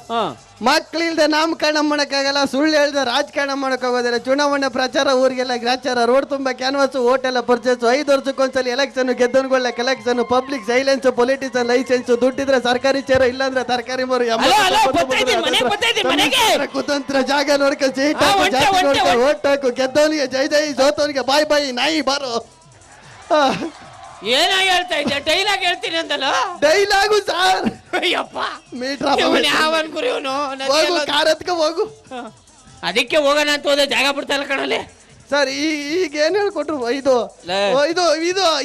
ಮಕ್ಕಳಿಲ್ದೆ ನಾಮಕರಣ ಮಾಡಕ್ಕಾಗಲ್ಲ, ಸುಳ್ಳು ಹೇಳ್ದೆ ರಾಜಕಾರಣ ಮಾಡಕ್ಕಾಗೋದಿಲ್ಲ. ಚುನಾವಣೆ ಪ್ರಚಾರ, ಊರಿಗೆಲ್ಲ ಗ್ರಾಚಾರ, ರೋಡ್ ತುಂಬಾ ಕ್ಯಾನ್ವಾಸ್, ಹೋಟೆಲ್ ಪರ್ಚೇಸ್, 5 ವರ್ಷಕ್ಕೊಂದ್ಸಲಿ ಎಲೆಕ್ಷನ್, ಗೆದ್ದನ್ಗೊಳ್ಳೆ collection, public silence, politician licence, ದುಡ್ಡಿದ್ರೆ ಸರ್ಕಾರಿ ಚೇರ, ಇಲ್ಲಾಂದ್ರೆ ತರಕಾರಿ ಮರು, ಕುತಂತ್ರ ಜಾಗ ನೋಡ್ಕೊಂಡು ಸೀಟ್ ಹಾಕು, ಜಾತಿ ನೋಡ್ಕೊಂಡು ಓಟ್ ಹಾಕು, ಗೆದ್ದವನಿಗೆ ಜೈ ಜೈ, ಸೋತವನಿಗೆ ಬಾಯ್ ಬಾಯ್, ನಾಯಿ ಬಾರು. ಏನ ಹೇಳ್ತಾ ಇದ್ದೆ? ಡೈಲಾಗ್ ಹೇಳ್ತೀನಿ ಅಂತಲ್ಲ. Dialogue sir. ಅಯ್ಯಪ್ಪ, ಮೀಟರ್ ಯಾವನ್ ಗುರಿ ಇವನು? ಕಾರ್ ಹತ್ಕ ಹೋಗು. ಅದಕ್ಕೆ ಹೋಗೋಣ ಅಂತ ಹೋದ, ಜಾಗ ಬಿಡ್ತಾರ ಕಣಲೆ. ಸರ್ ಈಗ ಏನ್ ಹೇಳ್ಕೊಟ್ರು? ಇದು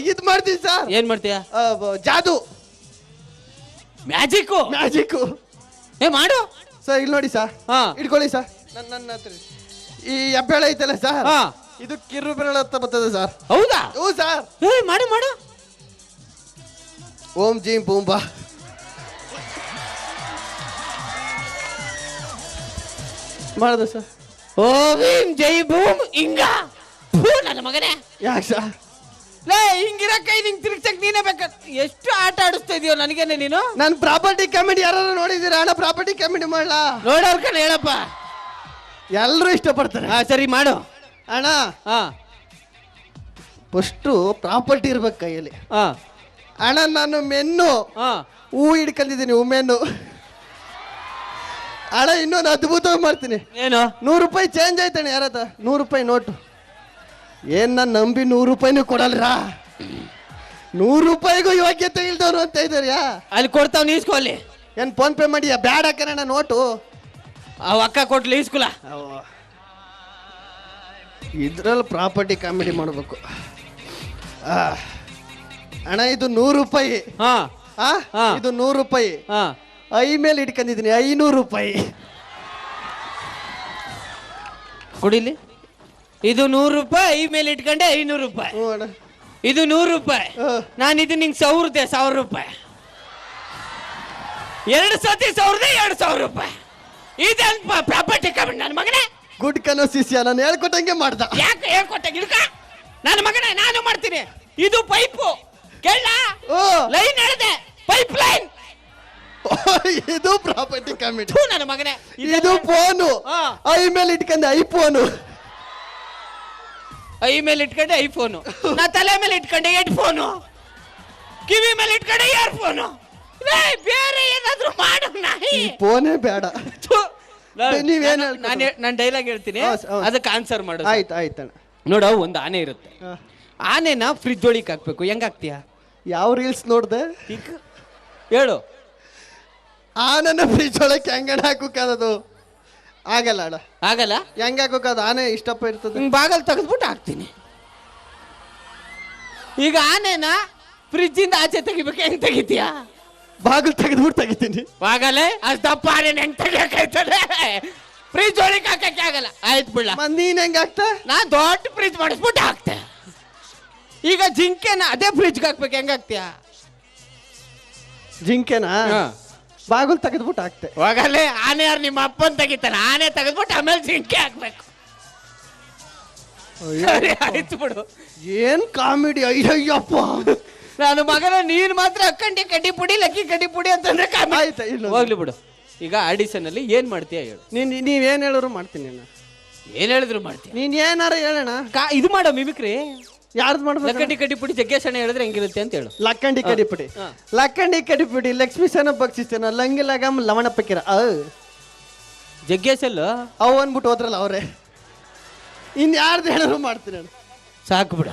ಇದು ಮಾಡ್ತೀನಿ ಸರ್. ಏನ್ ಮಾಡ್ತೀಯ? ಜಾದು, ಮ್ಯಾಜಿಕ್ ಮಾಡು ಸರ್. ಇಲ್ಲಿ ನೋಡಿ ಸರ್, ಇಟ್ಕೊಳ್ಳಿ ಸರ್. ನನ್ನ ಹತ್ರ ಈ ಹೆಬ್ಬೆಳೆ ಐತಲ್ಲ ಸರ್, ಹಾ. ಇದು ಕಿರು ಬೆರಳು ಅಂತ ಬರ್ತದೆ ಸರ್. ಹೌದಾ? ಹ್ಞೂ ಸರ್. ಮಾಡು ಮಾಡು. ಓಂ ಜೀಂ ಬೂಂಬಾ. ಮಾಡ್ದೆ ಸರ್. ಓಂ ಜೈ ಭೂಮ್ ಹಿಂಗ. ನನ್ನ ಮಗನೇ ಯಾಕೆ ಸರ್? ಲೇ ಹಿಂಗಿರ ಕೈ ನಿಂಗೆ ತಿರ್ಗ್ಸಕ್ ನೀನೇ ಬೇಕ. ಎಷ್ಟು ಆಟ ಆಡಿಸ್ತಾ ಇದೀಯೋ ನನಗೇನೆ ನೀನು. ನಾನು ಪ್ರಾಪರ್ಟಿ ಕಾಮಿಡಿ ಯಾರು ನೋಡಿದ್ದೀರಾ ಅಣ್ಣ? ಪ್ರಾಪರ್ಟಿ ಕಾಮಿಡಿ ಮಾಡ್ಲಾ? ನೋಡೋರ್ ಕಣ ಹೇಳಪ್ಪ. ಎಲ್ಲರೂ ಇಷ್ಟಪಡ್ತಾರೆ. ಹಾ ಸರಿ ಮಾಡು ಅಣ್ಣ. ಹಾ ಫಸ್ಟು ಪ್ರಾಪರ್ಟಿ ಇರ್ಬೇಕು ಕೈಯಲ್ಲಿ. ಹಾ ಅಣ್ಣ ನಾನು ಮೆನ್ನು ಹಾ ಹೂ ಹಿಡ್ಕೊಂಡಿದ್ದೀನಿ, ಮೆನ್ನು. ಅಣ್ಣ ಇನ್ನೊಂದು ಅದ್ಭುತವಾಗಿ ಮಾಡ್ತೀನಿ. ಏನು? 100 ರೂಪಾಯಿ ಚೇಂಜ್ ಆಯ್ತಣ್ಣ. ಯಾರತ್ತ 100 ರೂಪಾಯಿ ನೋಟು? ಏನ್ ನಾನು ನಂಬಿ 100 ರೂಪಾಯಿನೂ ಕೊಡಲ್ರ? 100 ರೂಪಾಯಿಗೂ ಯೋಗ್ಯತೆ ಇಲ್ದವ್ರು ಅಂತ ಇದ್ದಾರ್ಯಾ? ಅಲ್ಲಿ ಕೊಡ್ತಾವ್ ನೀಸ್ಕೊ. ಅಲ್ಲಿ ಏನ್ ಫೋನ್ ಪೇ ಮಾಡಿಯಾ? ಬ್ಯಾಡ ಹಾಕೋಣ ನೋಟು. ಅವ್ ಅಕ್ಕ ಕೊಟ್ಲಿ ಈಸ್ಕುಲ. ಇದ್ರಲ್ಲಿ ಪ್ರಾಪರ್ಟಿ ಕಾಮಿಡಿ ಮಾಡಬೇಕು. ಅಣ್ಣ ಇದು 100 ರೂಪಾಯಿ. ಹಾ ಹಾ ಇದು 100 ರೂಪಾಯಿ. ಹಾ ಐ ಮೇಲೆ ಇಟ್ಕೊಂಡಿದ್ದೀನಿ 500 ರೂಪಾಯಿ. ಕುಡಿಲಿ. ಇದು 100 ರೂಪಾಯಿ ಐ ಮೇಲೆ ಇಟ್ಕೊಂಡೆ 500 ರೂಪಾಯಿ. ಹ್ಞೂ ಅಣ್ಣ. ಇದು 100 ರೂಪಾಯಿ. ನಾನು ಇದು ನಿಂಗೆ 1,000 ರೂಪಾಯಿ. 2 ಸತಿ 2,000 ರೂಪಾಯಿ. ಇದನ್ ಪ್ರಾಪರ್ಟಿ ಕಮ್ಮಿ ನನ್ನ ಮಗನೇ. ಗುಡ್ ಕನೋ ಶಿಷ್ಯ, ನಾನು ಹೇಳ್ಕೊಟ್ಟಂಗೆ ಮಾಡ್ದ. ಯಾಕೆ ಹೇಳ್ಕೊಟ್ಟ ಗಿಡಕ ನನ್ನ ಮಗನೇ? ನಾನು ಮಾಡ್ತೀನಿ. ಇದು ಪೈಪು ಕೇಳ, ಲೈನ್ ಹೇಳಿದೆ, ಪೈಪ್ ಲೈನ್. ಇದು ಪ್ರಾಪರ್ಟಿ ಕಾಮಿಡಿ. ನನ್ನ ಮಗನೇ ಇದು ಫೋನು. ಐ ಮೇಲೆ ಇಟ್ಕೊಂಡೆ ಐಫೋನು. ಐ ಮೇಲೆ ಇಟ್ಕೊಂಡೆ ಐಫೋನು. ನಾ ತಲೆ ಮೇಲೆ ಇಟ್ಕೊಂಡೆ ಹೆಡ್ಫೋನು. ಕಿವಿ ಮೇಲೆ ಇಟ್ಕೊಂಡೆ ಇಯರ್ಫೋನು. ಬೇರೆ ಏನಾದ್ರು ಮಾಡು ನಾಯಿ. ಫೋನೇ ಬೇಡ. ನೀವೇನ್ ನಾನು ಡೈಲಾಗ್ ಹೇಳ್ತೀನಿ, ಅದಕ್ಕೆ ಆನ್ಸರ್ ಮಾಡು. ಆಯ್ತು ಆಯ್ತಣ್ಣ. ನೋಡ, ಒಂದು ಆನೆ ಇರುತ್ತೆ. ಆನೆನ ಫ್ರಿಜ್ ಒಳಗೆ ಹಾಕ್ಬೇಕು. ಹೆಂಗ್ ಹಾಕ್ತೀಯ? ಯಾವ ರೀಲ್ಸ್ ನೋಡ್ದೆ? ಹೇಳು. ಆನೆನ ಫ್ರಿಜ್ ಒಳಗೆ ಹೆಂಗಣ ಹಾಕೋದು? ಆಗಲ್ಲ ಅಣ್ಣ, ಆಗಲ್ಲ. ಹೆಂಗ್ ಹಾಕೋದು? ಆನೆ ಇಷ್ಟಪ್ಪ ಇರ್ತದೆ. ಬಾಗಲ್ ತೆಗೆದ್ಬಿಟ್ಟು ಹಾಕ್ತೀನಿ. ಈಗ ಆನೆನ ಫ್ರಿಜ್ ಇಂದ ಆಚೆ ತೆಗಿಬೇಕು. ಹೆಂಗ್ ತೆಗಿತೀಯ? ಬಾಗಿಲು ತೆಗೆದ್ಬಿಟ್ಟು ತೆಗಿತೀನಿ. ಆಗಲ್ಲ. ಅಷ್ಟಪ್ಪ ಆನೆ ಹೆಂಗ್ ತೆಗಿಯಾಕೈತದೆ? ಫ್ರಿಜ್ ಒಳಗೆ ಹಾಕಕ್ಕೆ ಆಗಲ್ಲ. ಆಯ್ತು ಬಿಡ. ನೀನ್ ಹೆಂಗ್ ಹಾಕ್ತ? ನಾ ದೊಡ್ಡ ಫ್ರಿಜ್ ಮಾಡಿಸ್ಬಿಟ್ಟು ಹಾಕ್ತೆ. ಈಗ ಜಿಂಕೆನ ಅದೇ ಫ್ರಿಜ್ಗೆ ಹಾಕ್ಬೇಕು. ಹೆಂಗ್ ಹಾಕ್ತೀಯ? ಜಿಂಕೆನಾ ಬಾಗಿಲು ತೆಗೆದ್ಬಿಟ್ಟು ಹಾಕ್ತೆ. ಹೋಗಲ್ಲೇ. ಆನೆ ಯಾರು? ನಿಮ್ಮ ಅಪ್ಪನ್ ತೆಗಿತಾನ. ಆನೆ ತೆಗೆದ್ಬಿಟ್ಟು ಆಮೇಲೆ ಜಿಂಕೆ ಹಾಕ್ಬೇಕು. ಆಯ್ತು ಬಿಡು. ಏನ್ ಕಾಮಿಡಿ! ಅಯ್ಯಪ್ಪ ನಾನು ಮಗನ. ನೀನ್ ಮಾತ್ರ ಅಕ್ಕಂಡಿ ಕಡ್ಡಿ ಪುಡಿ, ಲಕ್ಕಿ ಕಡ್ಡಿ ಪುಡಿ ಅಂತಂದ್ರೆ ಆಯ್ತಾ? ಇಲ್ಲ ಹೋಗ್ಲಿ ಬಿಡು. ಈಗ ಆಡಿಷನ್ ಅಲ್ಲಿ ಏನ್ ಮಾಡ್ತೀಯ ಹೇಳು. ನೀವೇನ್ ಹೇಳಿದ್ರು ಮಾಡ್ತೀನಿ ನಾನು. ಏನ್ ಹೇಳಿದ್ರು ಮಾಡ್ತೀನಿ. ನೀನ್ ಏನಾರ ಹೇಳೋಣ. ಇದು ಮಾಡೋ ಮಿಮಿಕ್ರಿ. ಯಾರ್ದು ಮಾಡ್ಬೇಕು? ಲಕ್ಕಂಡಿ ಕಡ್ಡಿ ಪುಡಿ ಜಗ್ಗೇಶಣ್ಣ ಹೇಳಿದ್ರೆ ಹೆಂಗಿರುತ್ತೆ ಅಂತ ಹೇಳು. ಲಕ್ಕಂಡಿ ಕಡಿಪುಡಿ. ಲಕ್ಕಂಡಿ ಕಡಿಪುಡಿ ಲಕ್ಷ್ಮೀ ಸನ ಬಗ್ಸಿಸ್ತೇನ ಲಂಗಿಲಾಗಮ್ ಲವಣ ಪಕ್ಕಿರ ಜಗ್ಗೇಶಲ್ಲ ಅವು ಅಂದ್ಬಿಟ್ಟು ಹೋದ್ರಲ್ಲ ಅವ್ರೆ. ಇನ್ ಯಾರ್ದು ಹೇಳಿದ್ರು ಮಾಡ್ತೀನಿ ನಾನು. ಸಾಕು ಬಿಡ.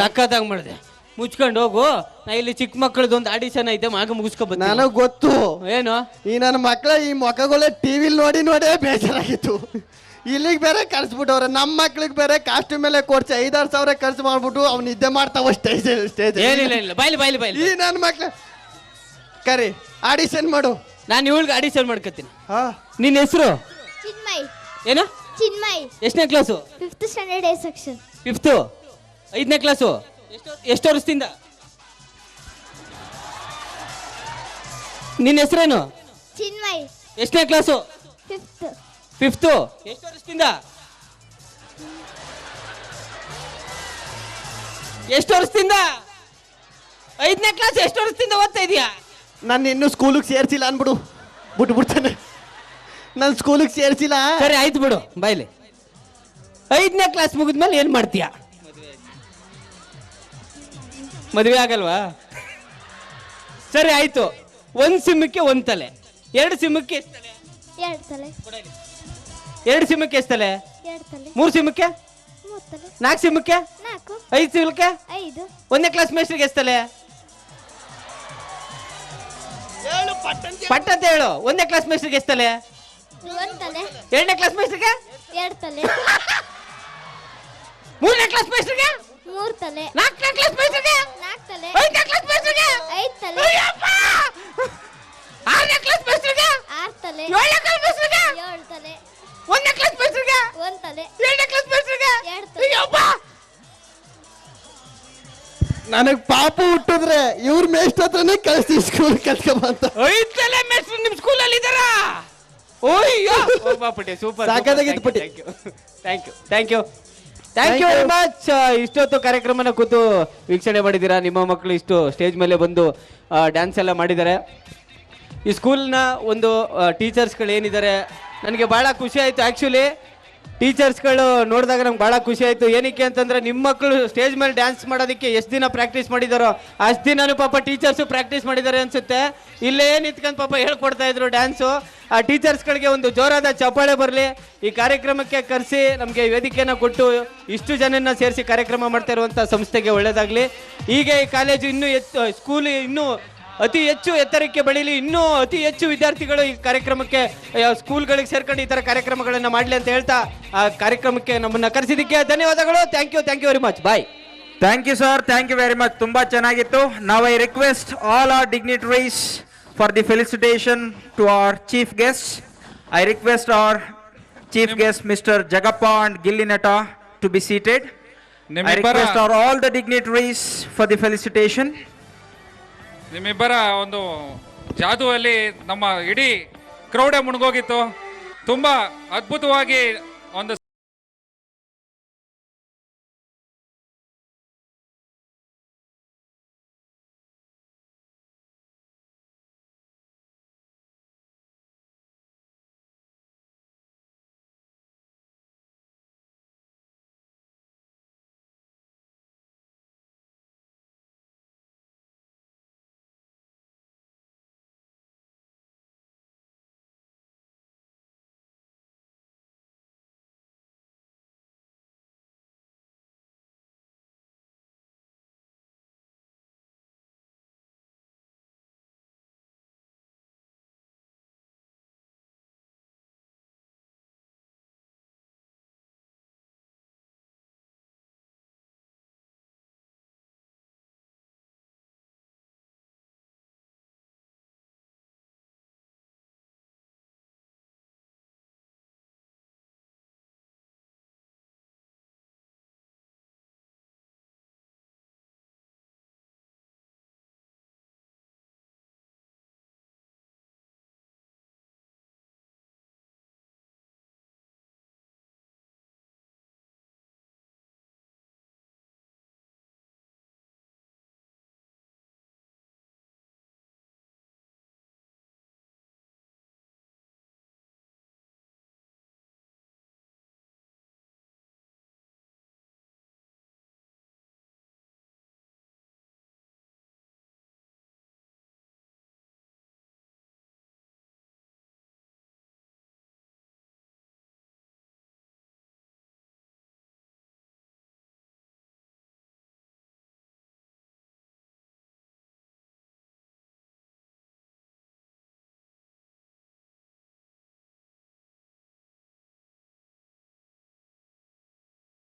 ಸಾಕಾದಾಗ ಮಾಡಿದೆ. ಮುಚ್ಕೊಂಡು ಹೋಗು. ನಾ ಇಲ್ಲಿ ಚಿಕ್ಕ ಮಕ್ಕಳದ್ದು ಒಂದು ಆಡಿಷನ್ ಐತೆ, ಮಾಗ ಮುಗಿಸ್ಕೊಬ. ನನಗ್ ಗೊತ್ತು. ಏನು? ಈ ನನ್ನ ಮಕ್ಕಳ ಈ ಮೊಕ್ಕಗಳೇ ಟಿವಿಲ್ ನೋಡಿ ನೋಡೇ ಬೇಜಾರಾಗಿತ್ತು. ಇಲ್ಲಿಗೆ ಬೇರೆ ಕರ್ಸ್ಬಿಟ್ಟವ್ರೆ. ನಮ್ಮ ಮಕ್ಳಿಗೆ ಬೇರೆ ಕಾಸ್ಟ್ಯೂಮ್ ಮೇಲೆ ಕೊಡ್ಸಿ 5-6 ಸಾವಿರ ಖರ್ಚು ಮಾಡ್ಬಿಟ್ಟು ಅವ್ನು ನಿದ್ದೆ ಮಾಡ್ತಾವ ಸ್ಟೇಜ್. ಏನಿಲ್ಲ ಇಲ್ಲ. ಬಾಯ್ಲಿ. ಈ ನನ್ನ ಮಕ್ಳ ಕರಿ ಆಡಿಷನ್ ಮಾಡು. ನಾನು ಇವಳಿಗೆ ಆಡಿಷನ್ ಮಾಡ್ಕೊತೀನಿ. ಹಾ. ನಿನ್ನ ಹೆಸರು? ಚಿನ್ಮಯ್. ಏನು? ಚಿನ್ಮಯ್. ಎಷ್ಟನೇ class? 5th standard A section. 5th. 5ನೇ ಕ್ಲಾಸು. ಎಷ್ಟು ವರ್ಷದಿಂದ? ನಿನ್ನ ಹೆಸರೇನು? ಚಿನ್ಮಯ್. ಎಷ್ಟನೇ ಕ್ಲಾಸು? 5th. 5th. ಎಷ್ಟು ವರ್ಷದಿಂದ? ಎಷ್ಟು ವರ್ಷದಿಂದ? 5ನೇ ಕ್ಲಾಸ್. ಎಷ್ಟು ವರ್ಷದಿಂದ ಓದ್ತಾ ಇದೀಯಾ? ನಾನು ಇನ್ನೂ ಸ್ಕೂಲಿಗೆ ಸೇರ್ಸಿಲ್ಲ ಅನ್ಬಿಡು. ಬಿಟ್ಬಿಡ್ತಾನೆ. ನಾನು ಸ್ಕೂಲಿಗೆ ಸೇರ್ಸಿಲ್ಲ. ಸರಿ ಆಯ್ತು ಬಿಡು. ಬಾಯ್ಲಿ. 5ನೇ ಕ್ಲಾಸ್ ಮುಗಿದ್ಮೇಲೆ ಏನ್ ಮಾಡ್ತೀಯ? ಮದುವೆ ಆಗಲ್ವಾ? ಸರಿ ಆಯ್ತು. 1 ಸಿಂಹಕ್ಕೆ 1 ತಲೆ, 2 ಸಿಂಹಕ್ಕೆ ಎಷ್ಟು ತಲೆ? 2 ತಲೆ. 2 ಸಿಂಹಕ್ಕೆ ಎಷ್ಟು ತಲೆ? 2 ತಲೆ. 3 ಸಿಂಹಕ್ಕೆ? 3 ತಲೆ. 4 ಸಿಂಹಕ್ಕೆ? 4. 5 ಸಿಂಹಕ್ಕೆ? 5. 1ನೇ ಕ್ಲಾಸ್ ಮೇಸ್ಟ್ರಿಗೆ ಎಷ್ಟು ತಲೆ? ಪಟ್ಟಂತ ಹೇಳು. 1ನೇ ಕ್ಲಾಸ್ ಮೇಸ್ಟ್ರಿಗೆ ಎಷ್ಟು ತಲೆ? 1 ತಲೆ. 2ನೇ ಕ್ಲಾಸ್ ಮೇಸ್ಟ್ರಿಗೆ? 2 ತಲೆ. 3ನೇ ಕ್ಲಾಸ್ ಮೇಸ್ಟ್ರಿಗೆ? 3 ತಲೆ. 4ನೇ ಕ್ಲಾಸ್ ಮೇಸ್ಟ್ರಿಗೆ? 4 ತಲೆ. 5ನೇ ಕ್ಲಾಸ್ ಮೇಸ್ಟ್ರಿಗೆ? 5 ತಲೆ. 6ನೇ ಕ್ಲಾಸ್ ಮೇಸ್ಟ್ರಿಗೆ? 6 ತಲೆ. 7ನೇ ಕ್ಲಾಸ್ ಮೇಸ್ಟ್ರಿಗೆ? 7 ತಲೆ. 1ನೇ ಕ್ಲಾಸ್ ಮೇಸ್ಟ್ರಿಗೆ? ಒಂದ್ ತಲೆ ಎರಡನೇ ಕ್ಲಾಸ್ ಮೇಸ್ಟ್ರಿಗೆ ಎರಡ್ ತಲೆ ನನಗ್ ಪಾಪು ಹುಟ್ಟಿದ್ರೆ ಇವ್ರ ಮೇಷ್ಟ್ರ ಹತ್ರನೇ ಕಳಿಸ್ತೀವಿ ಸ್ಕೂಲ್ ಕಲ್ತ್ಕೊಂಬಂತ. 5 ತಲೆ ಮೇಸ್ಟ್ರು ನಿಮ್ ಸ್ಕೂಲಲ್ಲಿ ಇದ್ದಾರಾ? ಓಯ್ಯೋ ಪುಟ್ಟಿ ಸೂಪರ್, ಸಾಕಾಗಿತ್ತು ಪುಟ್ಟಿ. Thank you very much. ಇಷ್ಟೊತ್ತು ಕಾರ್ಯಕ್ರಮನ ಕೂತು ವೀಕ್ಷಣೆ ಮಾಡಿದ್ದೀರಾ. ನಿಮ್ಮ ಮಕ್ಕಳು ಇಷ್ಟು ಸ್ಟೇಜ್ ಮೇಲೆ ಬಂದು ಡ್ಯಾನ್ಸ್ ಎಲ್ಲ ಮಾಡಿದ್ದಾರೆ. ಈ ಸ್ಕೂಲ್ನ ಒಂದು ಟೀಚರ್ಸ್ಗಳು ಏನಿದ್ದಾರೆ, ನನಗೆ ಭಾಳ ಖುಷಿ ಆಯಿತು. ಆ್ಯಕ್ಚುಲಿ ಟೀಚರ್ಸ್ಗಳು ನೋಡಿದಾಗ ನಂಗೆ ಭಾಳ ಖುಷಿ ಆಯಿತು. ಏನಕ್ಕೆ ಅಂತಂದರೆ ನಿಮ್ಮ ಮಕ್ಕಳು ಸ್ಟೇಜ್ ಮೇಲೆ ಡ್ಯಾನ್ಸ್ ಮಾಡೋದಕ್ಕೆ ಎಷ್ಟು ದಿನ ಪ್ರಾಕ್ಟೀಸ್ ಮಾಡಿದಾರೋ ಅಷ್ಟು ದಿನನೂ ಪಾಪ ಟೀಚರ್ಸು ಪ್ರಾಕ್ಟೀಸ್ ಮಾಡಿದ್ದಾರೆ ಅನಿಸುತ್ತೆ. ಇಲ್ಲೇ ನಿಂತ್ಕೊಂಡು ಪಾಪ ಹೇಳ್ಕೊಡ್ತಾ ಇದ್ರು ಡ್ಯಾನ್ಸು. ಆ ಟೀಚರ್ಸ್ಗಳಿಗೆ ಒಂದು ಜೋರಾದ ಚಪ್ಪಾಳೆ ಬರಲಿ. ಈ ಕಾರ್ಯಕ್ರಮಕ್ಕೆ ಕರೆಸಿ ನಮಗೆ ವೇದಿಕೆಯನ್ನು ಕೊಟ್ಟು ಇಷ್ಟು ಜನನ ಸೇರಿಸಿ ಕಾರ್ಯಕ್ರಮ ಮಾಡ್ತಾ ಇರುವಂಥ ಸಂಸ್ಥೆಗೆ ಒಳ್ಳೆಯದಾಗಲಿ. ಹೀಗೆ ಈ ಕಾಲೇಜು ಇನ್ನೂ ಸ್ಕೂಲ್ ಇನ್ನೂ ಅತಿ ಹೆಚ್ಚು ಎತ್ತರಕ್ಕೆ ಬೆಳೀಲಿ. ಇನ್ನೂ ಅತಿ ಹೆಚ್ಚು ವಿದ್ಯಾರ್ಥಿಗಳು ಈ ಕಾರ್ಯಕ್ರಮಕ್ಕೆ ಸ್ಕೂಲ್ಗಳಿಗೆ ಸೇರ್ಕೊಂಡು ಈ ಥರ ಕಾರ್ಯಕ್ರಮಗಳನ್ನು ಮಾಡಲಿ ಅಂತ ಹೇಳ್ತಾ ಆ ಕಾರ್ಯಕ್ರಮಕ್ಕೆ ನಮ್ಮನ್ನು ಕರೆಸಿದ್ದಕ್ಕೆ ಧನ್ಯವಾದಗಳು. Thank you very much. Bye. Thank you sir, thank you very much. ತುಂಬಾ ಚೆನ್ನಾಗಿತ್ತು. ನಾವು I request all our dignitaries for the felicitation to our chief guest. I request our chief guest mister Jagappa and Gilli Nata to be seated. I request our all the dignitaries for the felicitation. ನಿಮ್ಮಿಬ್ಬರ ಒಂದು ಜಾದುವಲ್ಲಿ ನಮ್ಮ ಇಡೀ ಕ್ರೌಡೇ ಮುಳುಗೋಗಿತ್ತು. ತುಂಬಾ ಅದ್ಭುತವಾಗಿ ಒಂದು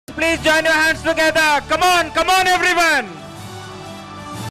Please join your hands together. Come on everyone.